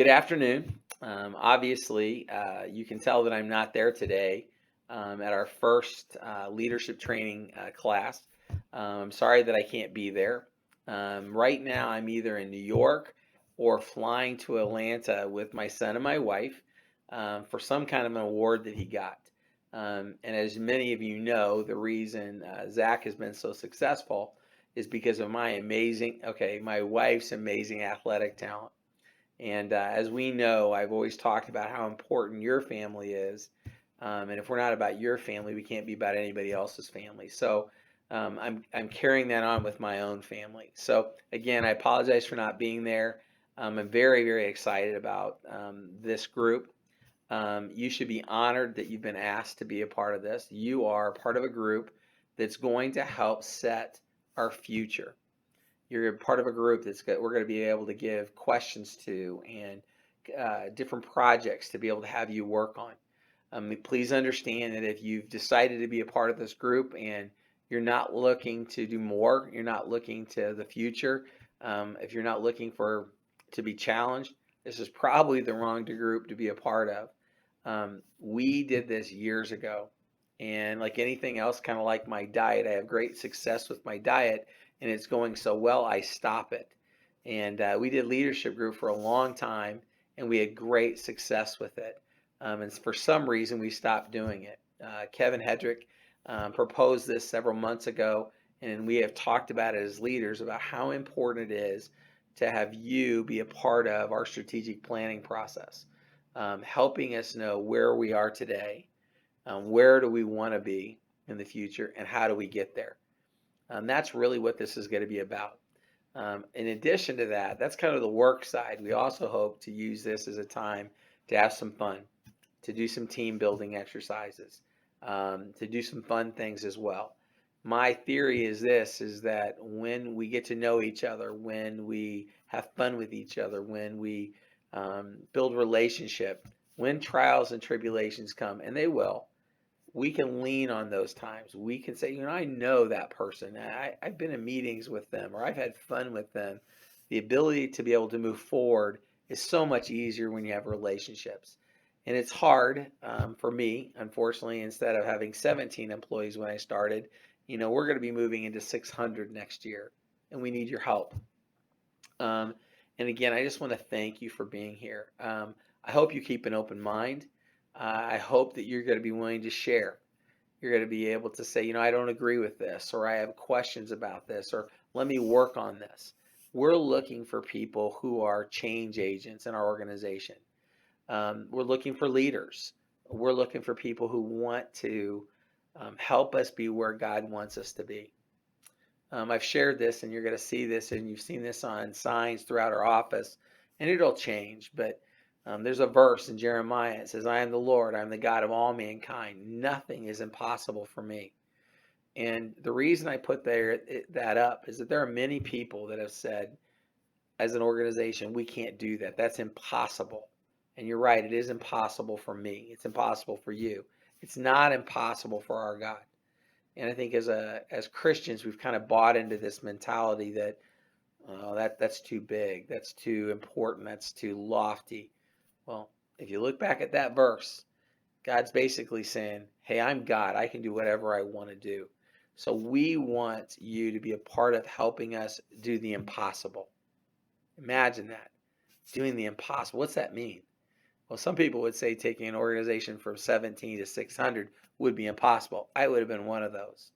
Good afternoon. Obviously, you can tell that I'm not there today at our first leadership training class. I'm sorry that I can't be there. Right now, I'm either in New York or flying to Atlanta with my son and my wife for some kind of an award that he got. And as many of you know, the reason Zach has been so successful is because of my wife's amazing athletic talent. And as we know, I've always talked about how important your family is. And if we're not about your family, we can't be about anybody else's family. So I'm carrying that on with my own family. So again, I apologize for not being there. I'm very, very excited about this group. You should be honored that you've been asked to be a part of this. You are part of a group that's going to help set our future. You're part of a group we're going to be able to give questions to and different projects to be able to have you work on. Please understand that if you've decided to be a part of this group and you're not looking to do more, you're not looking to the future, if you're not looking to be challenged, this is probably the wrong group to be a part of. We did this years ago, and like anything else, kind of like my diet, I have great success with my diet and it's going so well, I stop it. And we did leadership group for a long time, and we had great success with it. And for some reason, we stopped doing it. Kevin Hedrick proposed this several months ago, and we have talked about it as leaders about how important it is to have you be a part of our strategic planning process, helping us know where we are today, where do we want to be in the future, and how do we get there. That's really what this is going to be about. In addition to that, that's kind of the work side. We also hope to use this as a time to have some fun, to do some team building exercises, to do some fun things as well. My theory is that when we get to know each other, when we have fun with each other, when we build relationship, when trials and tribulations come, and they will, we can lean on those times. We can say, I know that person. I've been in meetings with them or I've had fun with them. The ability to be able to move forward is so much easier when you have relationships. And it's hard for me, unfortunately, instead of having 17 employees when I started, we're going to be moving into 600 next year and we need your help. And again, I just want to thank you for being here. I hope you keep an open mind. I hope that you're going to be willing to share. You're going to be able to say, I don't agree with this, or I have questions about this, or let me work on this. We're looking for people who are change agents in our organization. We're looking for leaders. We're looking for people who want to help us be where God wants us to be. I've shared this, and you're going to see this, and you've seen this on signs throughout our office, and it'll change. But there's a verse in Jeremiah. It says, I am the Lord. I am the God of all mankind. Nothing is impossible for me. And the reason I put that up is that there are many people that have said, as an organization, we can't do that. That's impossible. And you're right, it is impossible for me. It's impossible for you. It's not impossible for our God. And I think as Christians, we've kind of bought into this mentality that that's too big, that's too important, that's too lofty. Well, if you look back at that verse, God's basically saying, hey, I'm God. I can do whatever I want to do. So we want you to be a part of helping us do the impossible. Imagine that, doing the impossible. What's that mean? Well, some people would say taking an organization from 17 to 600 would be impossible. I would have been one of those.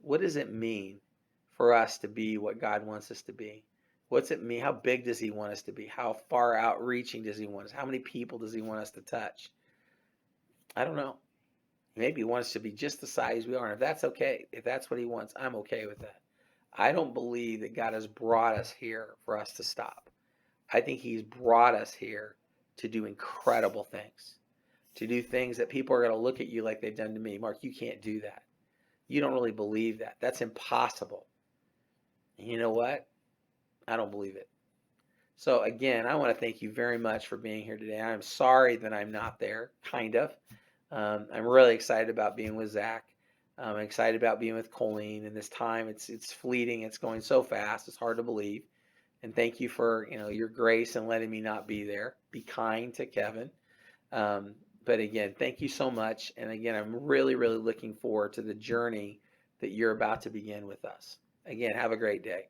What does it mean for us to be what God wants us to be? What's it mean? How big does he want us to be? How far outreaching does he want us? How many people does he want us to touch? I don't know. Maybe he wants us to be just the size we are. And if that's okay, if that's what he wants, I'm okay with that. I don't believe that God has brought us here for us to stop. I think he's brought us here to do incredible things, to do things that people are going to look at you like they've done to me. Mark, you can't do that. You don't really believe that. That's impossible. And you know what? I don't believe it. So again, I want to thank you very much for being here today. I'm sorry that I'm not there, kind of. I'm really excited about being with Zach. I'm excited about being with Colleen. And this time, it's fleeting. It's going so fast. It's hard to believe. And thank you for, your grace and letting me not be there. Be kind to Kevin. Um, but again, thank you so much. And again, I'm really, really looking forward to the journey that you're about to begin with us. Again, have a great day.